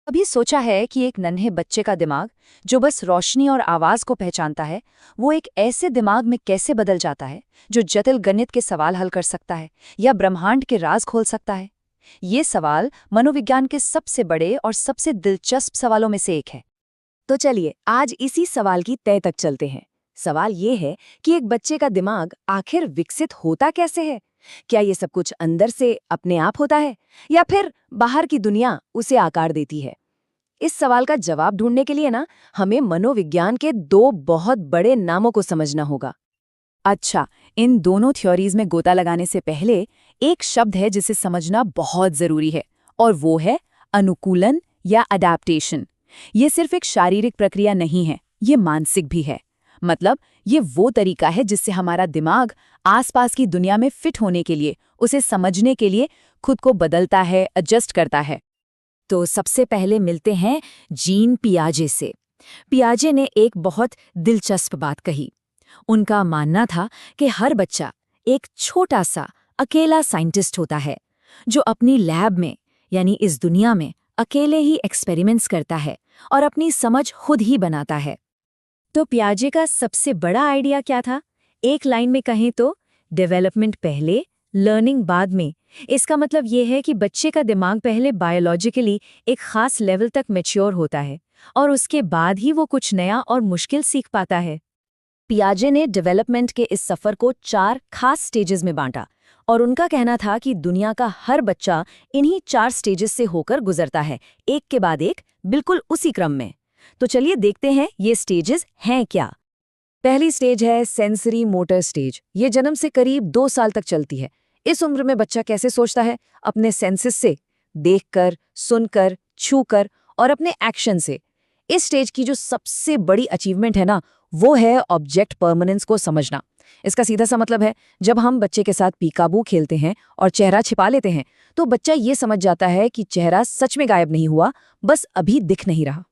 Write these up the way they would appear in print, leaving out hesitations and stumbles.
अभी सोचा है कि एक नन्हे बच्चे का दिमाग जो बस रोशनी और आवाज को पहचानता है, वो एक ऐसे दिमाग में कैसे बदल जाता है जो जटिल गणित के सवाल हल कर सकता है या ब्रह्मांड के राज खोल सकता है। ये सवाल मनोविज्ञान के सबसे बड़े और सबसे दिलचस्प सवालों में से एक है। तो चलिए आज इसी सवाल की तह तक चलते हैं। सवाल ये है कि एक बच्चे का दिमाग आखिर विकसित होता कैसे है? क्या ये सब कुछ अंदर से अपने आप होता है या फिर बाहर की दुनिया उसे आकार देती है? इस सवाल का जवाब ढूंढने के लिए ना हमें मनोविज्ञान के दो बहुत बड़े नामों को समझना होगा। अच्छा, इन दोनों थ्योरीज में गोता लगाने से पहले एक शब्द है जिसे समझना बहुत जरूरी है, और वो है अनुकूलन या अडैप्टेशन। ये सिर्फ एक शारीरिक प्रक्रिया नहीं है, ये मानसिक भी है। मतलब ये वो तरीका है जिससे हमारा दिमाग आसपास की दुनिया में फिट होने के लिए, उसे समझने के लिए खुद को बदलता है, एडजस्ट करता है। तो सबसे पहले मिलते हैं जीन पियाजे से। पियाजे ने एक बहुत दिलचस्प बात कही। उनका मानना था कि हर बच्चा एक छोटा सा अकेला साइंटिस्ट होता है जो अपनी लैब में, यानी इस दुनिया में, अकेले ही एक्सपेरिमेंट्स करता है और अपनी समझ खुद ही बनाता है। तो पियाजे का सबसे बड़ा आइडिया क्या था? एक लाइन में कहें तो डेवलपमेंट पहले, लर्निंग बाद में। इसका मतलब ये है कि बच्चे का दिमाग पहले बायोलॉजिकली एक खास लेवल तक मैच्योर होता है और उसके बाद ही वो कुछ नया और मुश्किल सीख पाता है। पियाजे ने डेवलपमेंट के इस सफर को 4 खास स्टेजेस में बांटा और उनका कहना था कि दुनिया का हर बच्चा इन्हीं 4 स्टेजेस से होकर गुजरता है, एक के बाद एक, बिल्कुल उसी क्रम में। तो चलिए देखते हैं ये स्टेजेस हैं क्या। पहली स्टेज है सेंसरी मोटर स्टेज। ये जन्म से करीब 2 साल तक चलती है। इस उम्र में बच्चा कैसे सोचता है? अपने सेंसेस से, देखकर, सुनकर, छूकर और अपने एक्शन से। इस स्टेज की जो सबसे बड़ी अचीवमेंट है ना, वो है ऑब्जेक्ट परमानेंस को समझना। इसका सीधा सा मतलब है, जब हम बच्चे के साथ पीकाबू खेलते हैं और चेहरा छिपा लेते हैं, तो बच्चा ये समझ जाता है कि चेहरा सच में गायब नहीं हुआ, बस अभी दिख नहीं रहा।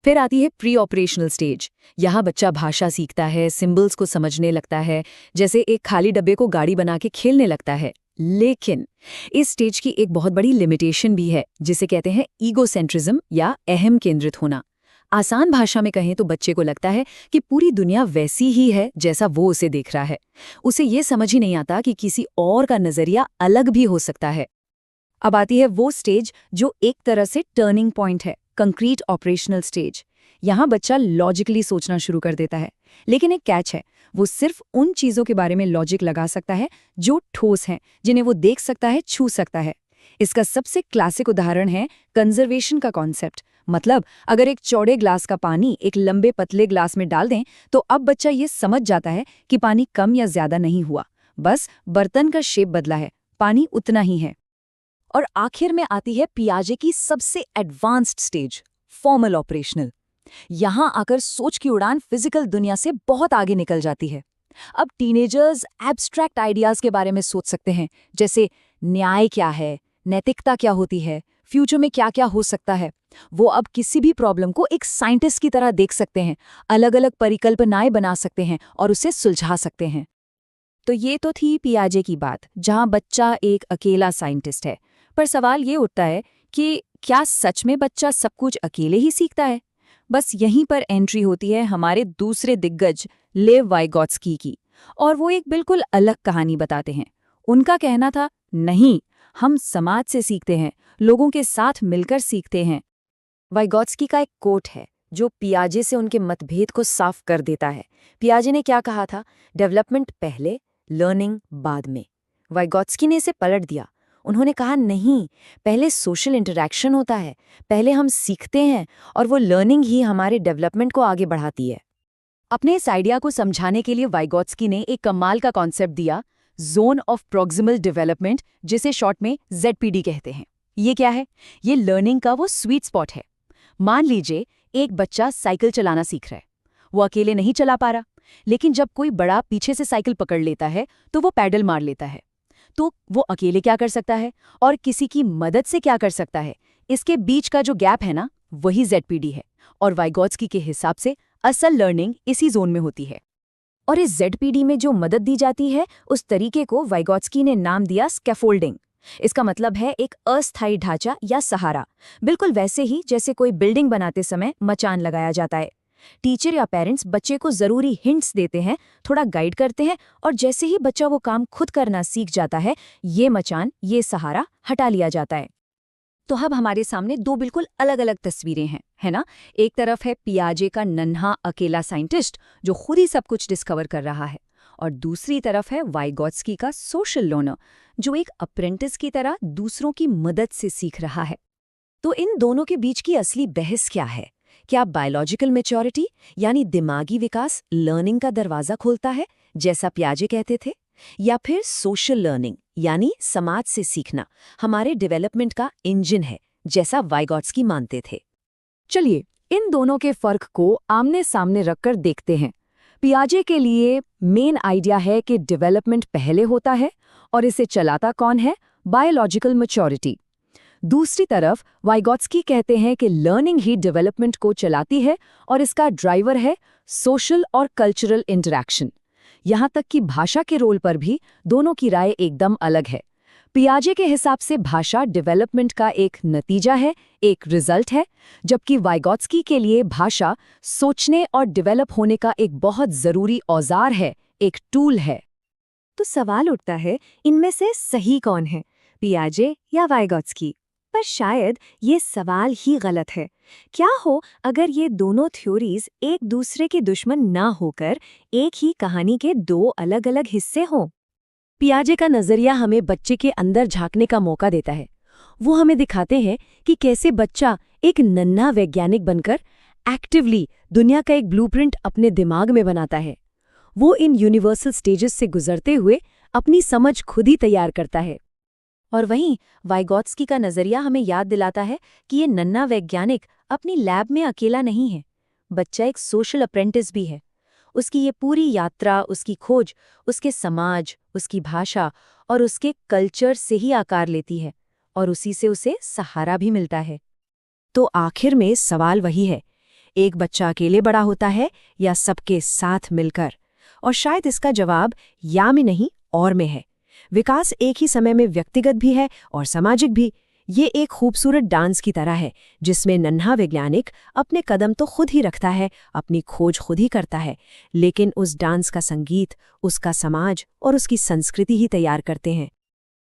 फिर आती है प्री ऑपरेशनल स्टेज। यहाँ बच्चा भाषा सीखता है, सिंबल्स को समझने लगता है, जैसे एक खाली डब्बे को गाड़ी बना के खेलने लगता है। लेकिन इस स्टेज की एक बहुत बड़ी लिमिटेशन भी है, जिसे कहते हैं ईगोसेंट्रिज्म या अहम केंद्रित होना। आसान भाषा में कहें तो बच्चे को लगता है कि पूरी दुनिया वैसी ही है जैसा वो उसे देख रहा है। उसे ये समझ ही नहीं आता कि किसी और का नजरिया अलग भी हो सकता है। अब आती है वो स्टेज जो एक तरह से टर्निंग पॉइंट है, कंक्रीट ऑपरेशनल स्टेज। यहाँ बच्चा लॉजिकली सोचना शुरू कर देता है, लेकिन एक कैच है, वो सिर्फ उन चीजों के बारे में लॉजिक लगा सकता है जो ठोस हैं, जिन्हें वो देख सकता है, छू सकता है। इसका सबसे क्लासिक उदाहरण है कंजर्वेशन का कॉन्सेप्ट। मतलब अगर एक चौड़े ग्लास का पानी एक लंबे पतले ग्लास में डाल दें, तो अब बच्चा ये समझ जाता है कि पानी कम या ज्यादा नहीं हुआ, बस बर्तन का शेप बदला है, पानी उतना ही है। और आखिर में आती है पियाजे की सबसे एडवांस्ड स्टेज, फॉर्मल ऑपरेशनल। यहां आकर सोच की उड़ान फिजिकल दुनिया से बहुत आगे निकल जाती है। अब टीनेजर्स एब्स्ट्रैक्ट आइडियाज के बारे में सोच सकते हैं, जैसे न्याय क्या है, नैतिकता क्या होती है, फ्यूचर में क्या क्या हो सकता है। वो अब किसी भी प्रॉब्लम को एक साइंटिस्ट की तरह देख सकते हैं, अलग अलग परिकल्पनाएं बना सकते हैं और उसे सुलझा सकते हैं। तो ये तो थी पियाजे की बात, जहां बच्चा एक अकेला साइंटिस्ट है। पर सवाल ये उठता है कि क्या सच में बच्चा सब कुछ अकेले ही सीखता है? बस यहीं पर एंट्री होती है हमारे दूसरे दिग्गज लेव वाइगॉट्स्की की, और वो एक बिल्कुल अलग कहानी बताते हैं। उनका कहना था, नहीं, हम समाज से सीखते हैं, लोगों के साथ मिलकर सीखते हैं। वाइगॉट्स्की का एक कोट है जो पियाजे से उनके मतभेद को साफ कर देता है। पियाजे ने क्या कहा था? डेवलपमेंट पहले, लर्निंग बाद में। वाइगॉट्स्की ने इसे पलट दिया। उन्होंने कहा, नहीं, पहले सोशल इंटरैक्शन होता है, पहले हम सीखते हैं और वो लर्निंग ही हमारे डेवलपमेंट को आगे बढ़ाती है। अपने इस आइडिया को समझाने के लिए वाइगॉट्स्की ने एक कमाल का कॉन्सेप्ट दिया, जोन ऑफ प्रॉक्सिमल डेवलपमेंट, जिसे शॉर्ट में ZPD कहते हैं। ये क्या है? ये लर्निंग का वो स्वीट स्पॉट है। मान लीजिए एक बच्चा साइकिल चलाना सीख रहा है। वो अकेले नहीं चला पा रहा, लेकिन जब कोई बड़ा पीछे से साइकिल पकड़ लेता है तो वो पैडल मार लेता है। तो वो अकेले क्या कर सकता है और किसी की मदद से क्या कर सकता है? इसके बीच का जो गैप है ना, वही ZPD है। और वाइगॉट्स्की के हिसाब से असल लर्निंग इसी जोन में होती है। और इस ZPD में जो मदद दी जाती है, उस तरीके को वाइगॉट्स्की ने नाम दिया स्कैफोल्डिंग। इसका मतलब है एक अस्थायी ढांचा या सहारा, बिल्कुल वैसे ही जैसे कोई बिल्डिंग बनाते समय मचान लगाया जाता है। टीचर या पेरेंट्स बच्चे को जरूरी हिंट्स देते हैं, थोड़ा गाइड करते हैं, और जैसे ही बच्चा वो काम खुद करना सीख जाता है, ये मचान, ये सहारा हटा लिया जाता है। तो अब हमारे सामने दो बिल्कुल अलग अलग तस्वीरें हैं, है ना? एक तरफ है पियाजे का नन्हा अकेला साइंटिस्ट जो खुद ही सब कुछ डिस्कवर कर रहा है, और दूसरी तरफ है वाइगॉत्स्की का सोशल लर्नर जो एक अप्रेंटिस की तरह दूसरों की मदद से सीख रहा है। तो इन दोनों के बीच की असली बहस क्या है? क्या बायोलॉजिकल मैच्योरिटी यानी दिमागी विकास लर्निंग का दरवाजा खोलता है, जैसा पियाजे कहते थे, या फिर सोशल लर्निंग यानी समाज से सीखना हमारे डेवलपमेंट का इंजन है, जैसा वाइगॉट्स्की मानते थे? चलिए इन दोनों के फर्क को आमने सामने रखकर देखते हैं। पियाजे के लिए मेन आइडिया है कि डेवलपमेंट पहले होता है और इसे चलाता कौन है? Biological maturity. दूसरी तरफ वाइगॉट्स्की कहते हैं कि लर्निंग ही डेवलपमेंट को चलाती है और इसका ड्राइवर है सोशल और कल्चरल इंटरैक्शन। यहाँ तक कि भाषा के रोल पर भी दोनों की राय एकदम अलग है। पियाजे के हिसाब से भाषा डेवलपमेंट का एक नतीजा है, एक रिजल्ट है, जबकि वाइगॉट्स्की के लिए भाषा सोचने और डेवलप होने का एक बहुत ज़रूरी औजार है, एक टूल है। तो सवाल उठता है, इनमें से सही कौन है, पियाजे या वाइगॉट्स्की? पर शायद ये सवाल ही गलत है। क्या हो अगर ये दोनों थ्योरीज एक दूसरे के दुश्मन ना होकर एक ही कहानी के दो अलग अलग हिस्से हों? पियाजे का नजरिया हमें बच्चे के अंदर झांकने का मौका देता है। वो हमें दिखाते हैं कि कैसे बच्चा एक नन्हा वैज्ञानिक बनकर एक्टिवली दुनिया का एक ब्लूप्रिंट अपने दिमाग में बनाता है। वो इन यूनिवर्सल स्टेजेस से गुजरते हुए अपनी समझ खुद ही तैयार करता है। और वहीं वाइगॉट्स्की का नजरिया हमें याद दिलाता है कि ये नन्हा वैज्ञानिक अपनी लैब में अकेला नहीं है। बच्चा एक सोशल अप्रेंटिस भी है। उसकी ये पूरी यात्रा, उसकी खोज, उसके समाज, उसकी भाषा और उसके कल्चर से ही आकार लेती है, और उसी से उसे सहारा भी मिलता है। तो आखिर में सवाल वही है, एक बच्चा अकेले बड़ा होता है या सबके साथ मिलकर? और शायद इसका जवाब या में नहीं और में है। विकास एक ही समय में व्यक्तिगत भी है और सामाजिक भी। ये एक खूबसूरत डांस की तरह है जिसमें नन्हा वैज्ञानिक अपने कदम तो खुद ही रखता है, अपनी खोज खुद ही करता है, लेकिन उस डांस का संगीत, उसका समाज और उसकी संस्कृति ही तैयार करते हैं।